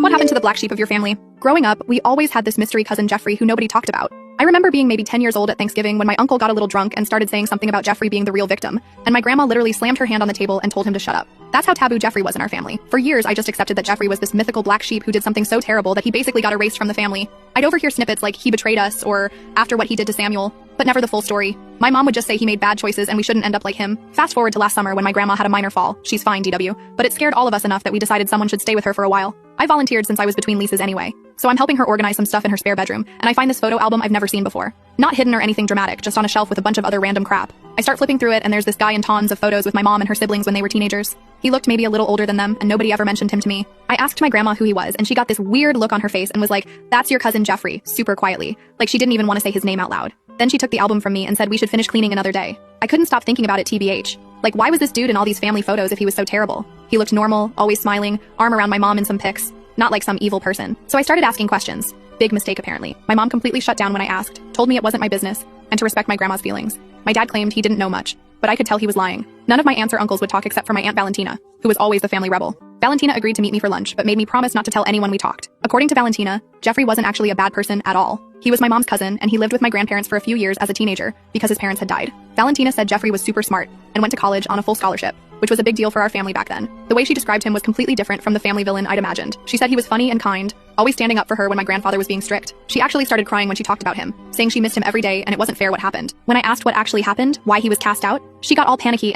What happened to the black sheep of your family? Growing up, we always had this mystery cousin Jeffrey who nobody talked about. I remember being maybe 10 years old at Thanksgiving when my uncle got a little drunk and started saying something about Jeffrey being the real victim, and my grandma literally slammed her hand on the table and told him to shut up. That's how taboo Jeffrey was in our family. For years, I just accepted that Jeffrey was this mythical black sheep who did something so terrible that he basically got erased from the family. I'd overhear snippets like he betrayed us or after what he did to Samuel, but never the full story. My mom would just say he made bad choices and we shouldn't end up like him. Fast forward to last summer when my grandma had a minor fall. She's fine, DW, but it scared all of us enough that we decided someone should stay with her for a while. I volunteered since I was between leases anyway, so I'm helping her organize some stuff in her spare bedroom, and I find this photo album I've never seen before. Not hidden or anything dramatic, just on a shelf with a bunch of other random crap. I start flipping through it and there's this guy in tons of photos with my mom and her siblings when they were teenagers. He looked maybe a little older than them, and nobody ever mentioned him to me. I asked my grandma who he was, and she got this weird look on her face and was like, "That's your cousin Jeffrey," super quietly, like she didn't even want to say his name out loud. Then she took the album from me and said we should finish cleaning another day. I couldn't stop thinking about it TBH. Like, why was this dude in all these family photos if he was so terrible? He looked normal, always smiling, arm around my mom in some pics. Not like some evil person. So I started asking questions. Big mistake apparently. My mom completely shut down when I asked, told me it wasn't my business, and to respect my grandma's feelings. My dad claimed he didn't know much, but I could tell he was lying. None of my aunts or uncles would talk except for my Aunt Valentina, who was always the family rebel. Valentina agreed to meet me for lunch, but made me promise not to tell anyone we talked. According to Valentina, Jeffrey wasn't actually a bad person at all. He was my mom's cousin, and he lived with my grandparents for a few years as a teenager because his parents had died. Valentina said Jeffrey was super smart and went to college on a full scholarship, which was a big deal for our family back then. The way she described him was completely different from the family villain I'd imagined. She said he was funny and kind, always standing up for her when my grandfather was being strict. She actually started crying when she talked about him, saying she missed him every day and it wasn't fair what happened. When I asked what actually happened, why he was cast out, she got all panicky